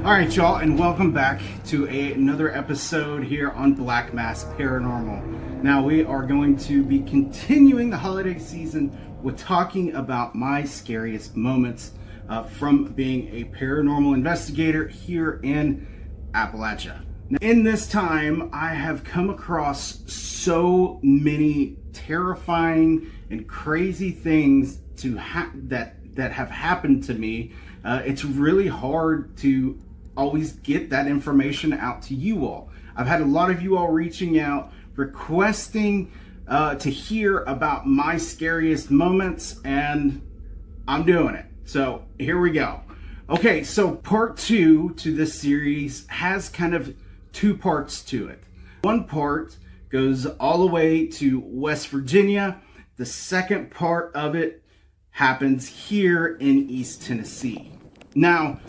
All right, y'all, and welcome back to another episode here on Black Mass Paranormal. Now, we are going to be continuing the holiday season with talking about my scariest moments from being a paranormal investigator here in Appalachia. Now, in this time, I have come across so many terrifying and crazy things that have happened to me. It's really hard to always get that information out to you all. I've had a lot of you all reaching out, requesting to hear about my scariest moments, and I'm doing it. So here we go. Okay, so part 2 to this series has kind of 2 parts to it. One part goes all the way to West Virginia. The second part of it happens here in East Tennessee. Now,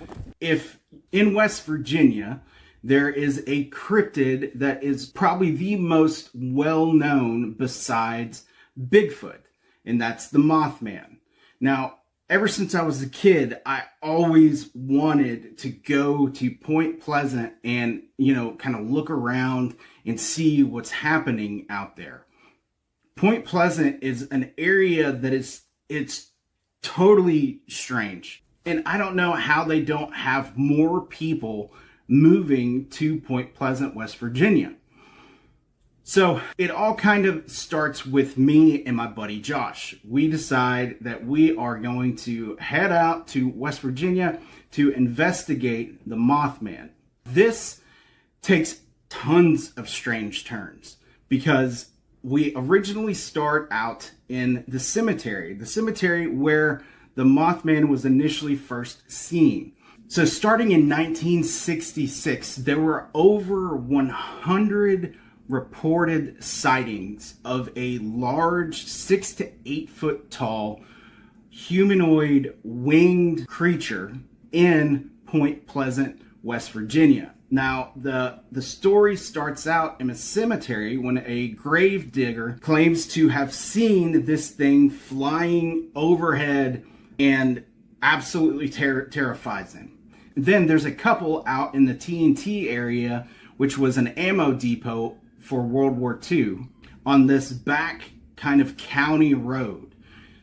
if in West Virginia, there is a cryptid that is probably the most well-known besides Bigfoot, and that's the Mothman. Now, ever since I was a kid, I always wanted to go to Point Pleasant and, kind of look around and see what's happening out there. Point Pleasant is an area that it's totally strange. And I don't know how they don't have more people moving to Point Pleasant, West Virginia. So it all kind of starts with me and my buddy Josh. We decide that we are going to head out to West Virginia to investigate the Mothman. This takes tons of strange turns because we originally start out in the cemetery where the Mothman was initially first seen. So starting in 1966, there were over 100 reported sightings of a large 6 to 8 foot tall humanoid winged creature in Point Pleasant, West Virginia. Now, the story starts out in a cemetery when a grave digger claims to have seen this thing flying overhead and absolutely terrifies him. Then there's a couple out in the TNT area, which was an ammo depot for World War II, on this back kind of county road.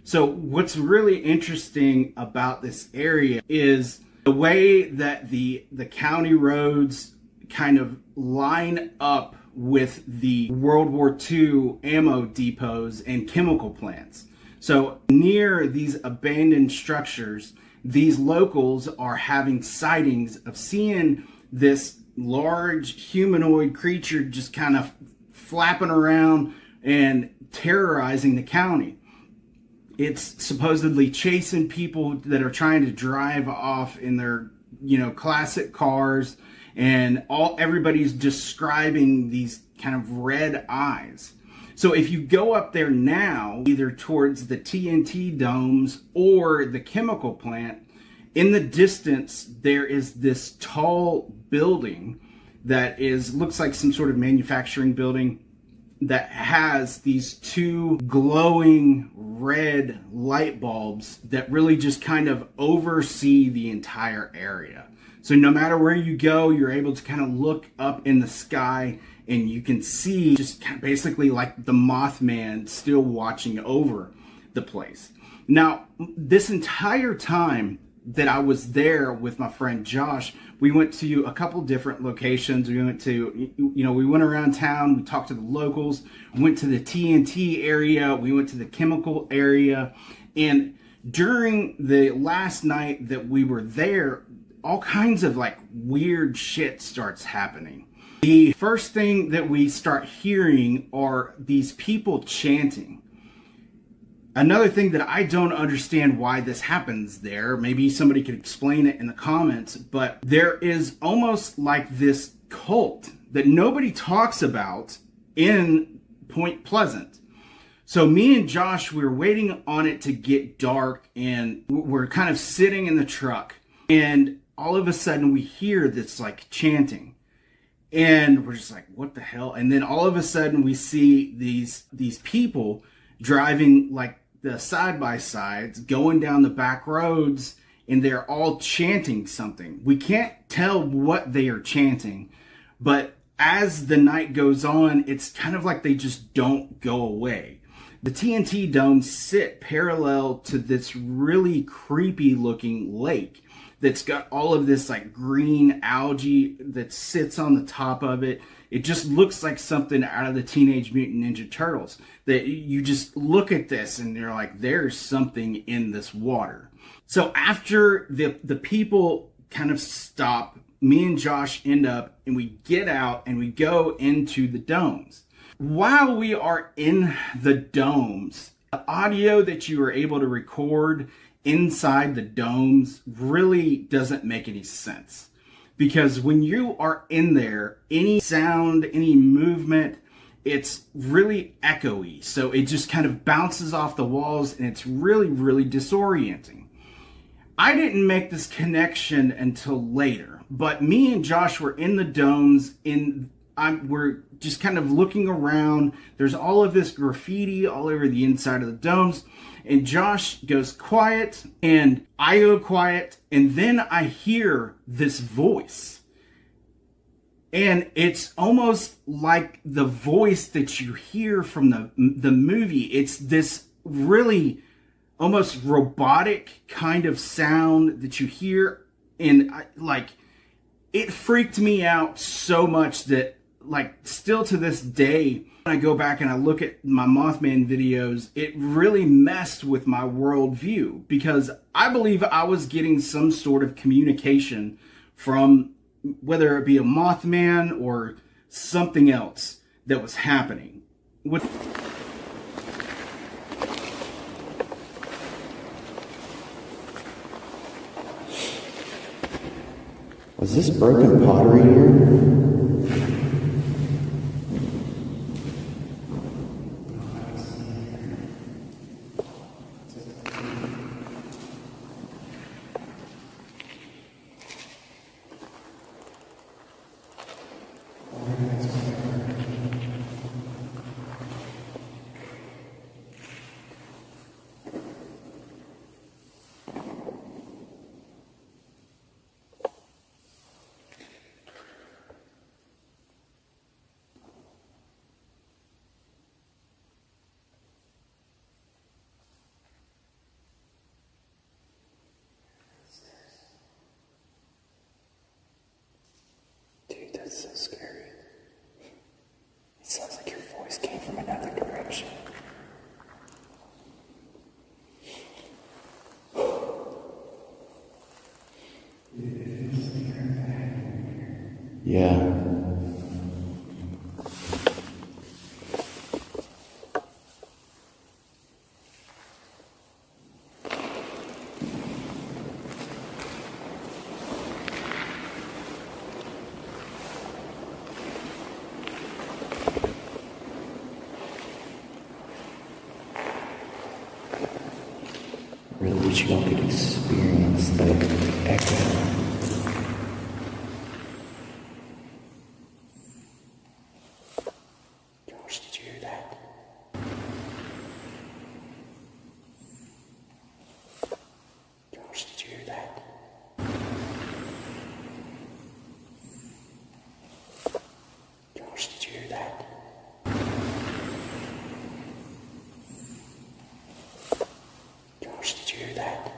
So what's really interesting about this area is the way that the county roads kind of line up with the World War II ammo depots and chemical plants. So near these abandoned structures, these locals are having sightings of seeing this large humanoid creature just kind of flapping around and terrorizing the county. It's supposedly chasing people that are trying to drive off in their, classic cars, and everybody's describing these kind of red eyes. So if you go up there now, either towards the TNT domes or the chemical plant, in the distance, there is this tall building that looks like some sort of manufacturing building that has these 2 glowing red light bulbs that really just kind of oversee the entire area. So no matter where you go, you're able to kind of look up in the sky and you can see just kind of basically like the Mothman still watching over the place. Now, this entire time that I was there with my friend Josh, we went to a couple different locations. We went to, we went around town, we talked to the locals, went to the TNT area, we went to the chemical area. And during the last night that we were there, all kinds of like weird shit starts happening. The first thing that we start hearing are these people chanting. Another thing that I don't understand why this happens there, maybe somebody could explain it in the comments, but there is almost like this cult that nobody talks about in Point Pleasant. So me and Josh, we were waiting on it to get dark, and we're kind of sitting in the truck, and all of a sudden we hear this like chanting. And we're just like, what the hell? And then all of a sudden we see these people driving like the side-by-sides, going down the back roads, and they're all chanting something. We can't tell what they are chanting, but as the night goes on, it's kind of like they just don't go away. The TNT domes sit parallel to this really creepy looking lake that's got all of this like green algae that sits on the top of it. It just looks like something out of the Teenage Mutant Ninja Turtles. That you just look at this and you're like, there's something in this water. So after the people kind of stop, me and Josh end up and we get out and we go into the domes. While we are in the domes, the audio that you are able to record inside the domes really doesn't make any sense. Because when you are in there, any sound, any movement, it's really echoey. So it just kind of bounces off the walls and it's really, really disorienting. I didn't make this connection until later, but me and Josh were in the domes we're just kind of looking around. There's all of this graffiti all over the inside of the domes. And Josh goes quiet, and I go quiet, and then I hear this voice. And it's almost like the voice that you hear from the movie. It's this really almost robotic kind of sound that you hear. And it freaked me out so much that still to this day, when I go back and I look at my Mothman videos, it really messed with my worldview, because I believe I was getting some sort of communication from, whether it be a Mothman or something else that was happening. Was this broken pottery here? That's so scary. It sounds like your voice came from another direction. Yeah. Really wish y'all could experience the echo. Josh, did you hear that? Josh, did you hear that? Josh, did you hear that? Josh, did you hear that?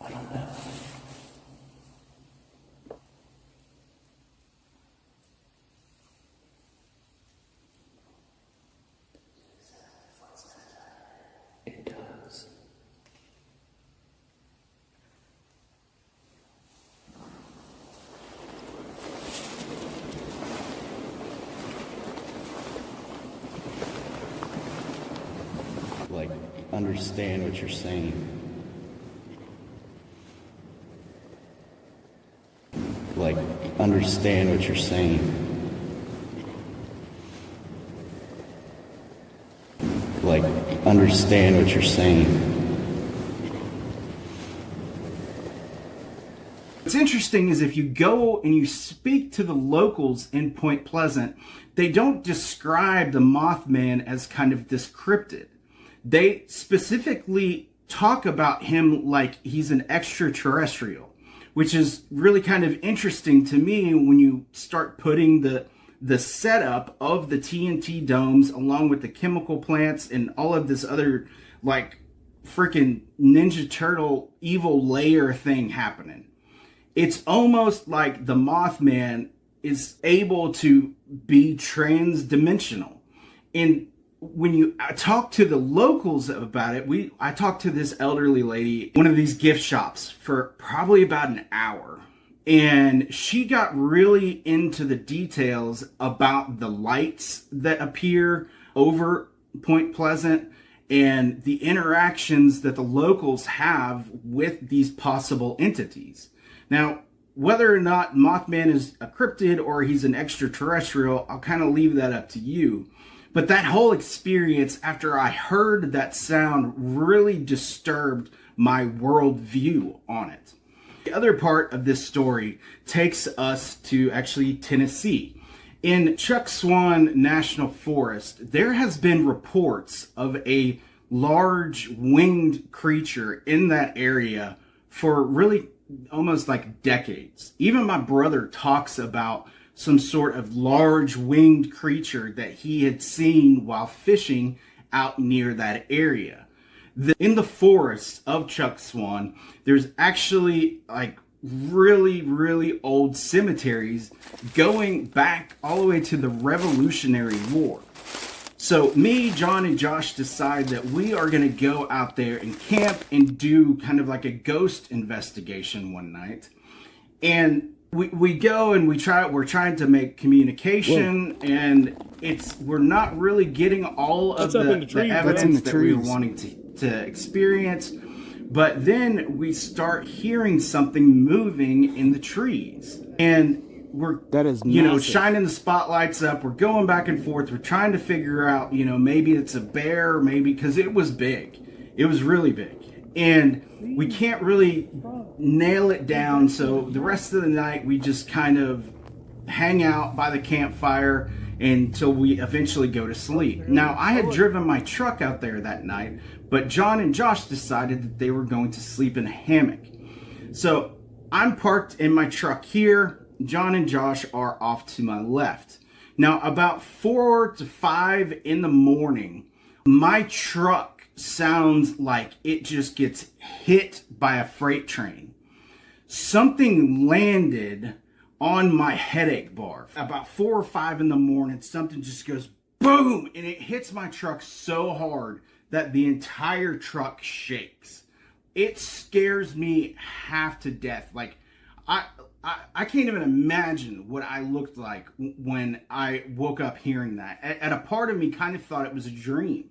I don't know. It does. Understand what you're saying. Understand what you're saying. like understand what you're saying. What's interesting is if you go and you speak to the locals in Point Pleasant, they don't describe the Mothman as kind of this cryptid. They specifically talk about him like he's an extraterrestrial, which is really kind of interesting to me when you start putting the setup of the TNT domes along with the chemical plants and all of this other like freaking Ninja Turtle evil layer thing happening. It's almost like the Mothman is able to be trans-dimensional. And when you talk to the locals about it, I talked to this elderly lady, one of these gift shops, for probably about an hour. And she got really into the details about the lights that appear over Point Pleasant and the interactions that the locals have with these possible entities. Now, whether or not Mothman is a cryptid or he's an extraterrestrial, I'll kind of leave that up to you. But that whole experience, after I heard that sound, really disturbed my worldview on it. The other part of this story takes us to actually Tennessee. In Chuck Swan National Forest, there has been reports of a large winged creature in that area for really almost like decades. Even my brother talks about some sort of large winged creature that he had seen while fishing out near that area. In the forest of Chuck Swan, there's actually like really, really old cemeteries going back all the way to the Revolutionary War. So me, John, and Josh decide that we are going to go out there and camp and do kind of like a ghost investigation one night. And we go and we're trying to make communication. Whoa. And we're not really getting all of the evidence that we were wanting to experience. But then we start hearing something moving in the trees. And we're, shining the spotlights up. We're going back and forth. We're trying to figure out, maybe it's a bear, maybe, because it was big. It was really big. And we can't really nail it down. So the rest of the night, we just kind of hang out by the campfire until we eventually go to sleep. Now, I had driven my truck out there that night, but John and Josh decided that they were going to sleep in a hammock. So I'm parked in my truck here. John and Josh are off to my left. Now, about 4 to 5 in the morning, my truck sounds like it just gets hit by a freight train. Something landed on my headache bar. About 4 or 5 in the morning, something just goes boom, and it hits my truck so hard that the entire truck shakes. It scares me half to death. Like, I can't even imagine what I looked like when I woke up hearing that. And a part of me kind of thought it was a dream.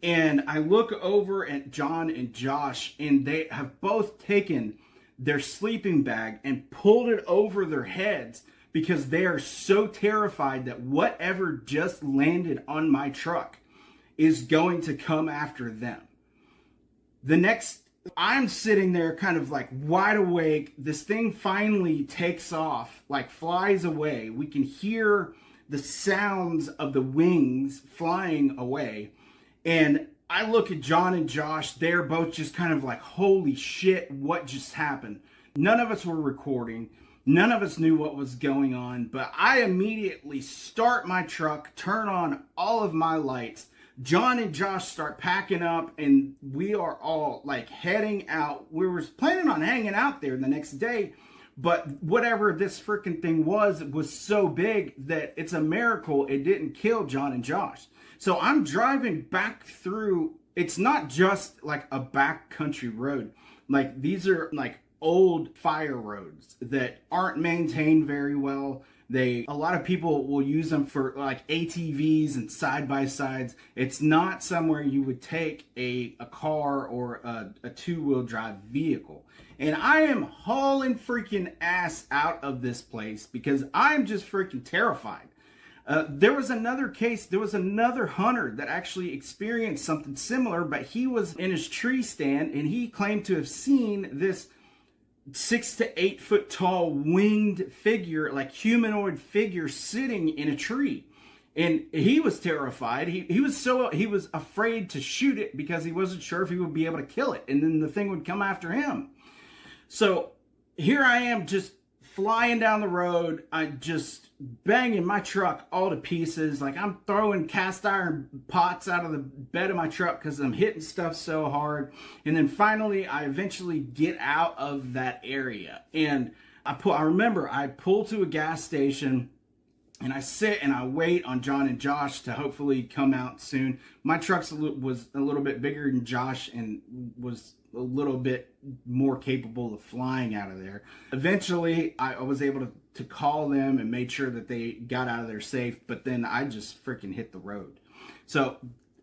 And I look over at John and Josh, and they have both taken their sleeping bag and pulled it over their heads because they are so terrified that whatever just landed on my truck is going to come after them. I'm sitting there kind of like wide awake. This thing finally takes off, like flies away. We can hear the sounds of the wings flying away. And I look at John and Josh. They're both just kind of like, holy shit, what just happened? None of us were recording. None of us knew what was going on. But I immediately start my truck, turn on all of my lights. John and Josh start packing up, and we are all like heading out. We were planning on hanging out there the next day, but whatever this freaking thing was so big that it's a miracle it didn't kill John and Josh. So I'm driving back through. It's not just like a back country road. Like, these are like old fire roads that aren't maintained very well. A lot of people will use them for like ATVs and side-by-sides. It's not somewhere you would take a car or a two-wheel drive vehicle. And I am hauling freaking ass out of this place because I'm just freaking terrified. There was another case, there was another hunter that actually experienced something similar, but he was in his tree stand and he claimed to have seen this 6 to 8 foot tall winged figure, like humanoid figure, sitting in a tree. And he was terrified. He was afraid to shoot it because he wasn't sure if he would be able to kill it, and then the thing would come after him. So here I am, just flying down the road. I just banging my truck all to pieces. Like, I'm throwing cast iron pots out of the bed of my truck because I'm hitting stuff so hard. And then finally, I eventually get out of that area. And I remember I pull to a gas station and I sit and I wait on John and Josh to hopefully come out soon. My truck was a little bit bigger than Josh and was a little bit more capable of flying out of there. Eventually, I was able to call them and made sure that they got out of there safe, but then I just freaking hit the road. So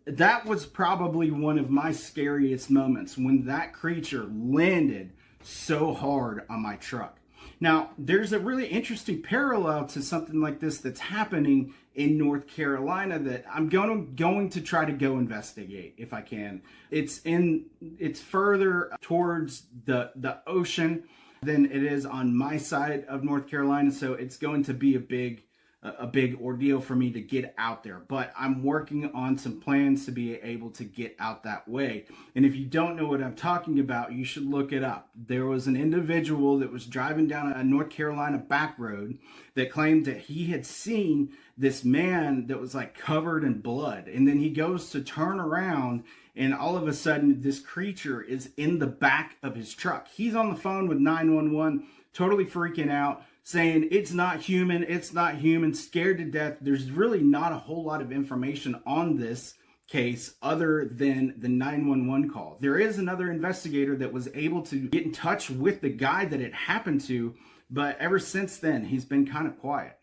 that was probably one of my scariest moments, when that creature landed so hard on my truck. Now, there's a really interesting parallel to something like this that's happening in North Carolina that I'm going to try to go investigate if I can. It's further towards the ocean than it is on my side of North Carolina, so it's going to be a big ordeal for me to get out there, but I'm working on some plans to be able to get out that way. And if you don't know what I'm talking about, you should look it up. There was an individual that was driving down a North Carolina back road that claimed that he had seen this man that was like covered in blood, and then he goes to turn around and all of a sudden this creature is in the back of his truck. He's on the phone with 911, totally freaking out, saying it's not human, scared to death. There's really not a whole lot of information on this case other than the 911 call. There is another investigator that was able to get in touch with the guy that it happened to, but ever since then, he's been kind of quiet.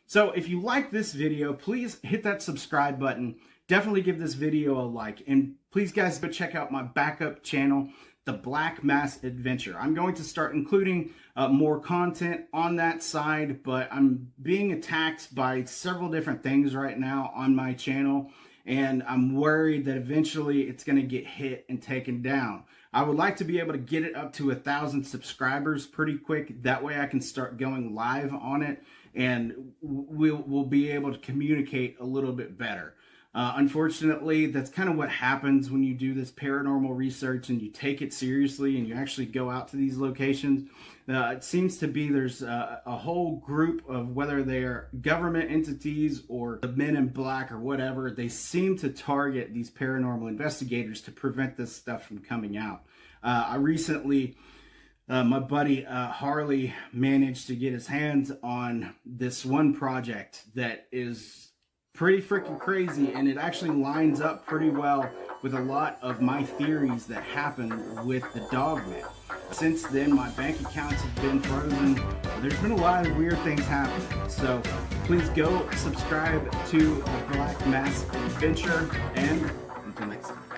So if you like this video, please hit that subscribe button. Definitely give this video a like. And please, guys, go check out my backup channel, The Black Mass Adventure. I'm going to start including more content on that side, but I'm being attacked by several different things right now on my channel, and I'm worried that eventually it's going to get hit and taken down. I would like to be able to get it up to 1,000 subscribers pretty quick. That way I can start going live on it, and we'll be able to communicate a little bit better. Unfortunately, that's kind of what happens when you do this paranormal research and you take it seriously and you actually go out to these locations. It seems to be there's a whole group of, whether they're government entities or the Men in Black or whatever, they seem to target these paranormal investigators to prevent this stuff from coming out. I recently, my buddy Harley managed to get his hands on this one project that is pretty freaking crazy, and it actually lines up pretty well with a lot of my theories that happened with the Dogman. Since then, my bank accounts have been frozen. There's been a lot of weird things happening. So please go subscribe to the Black Mass Adventure, and until next time.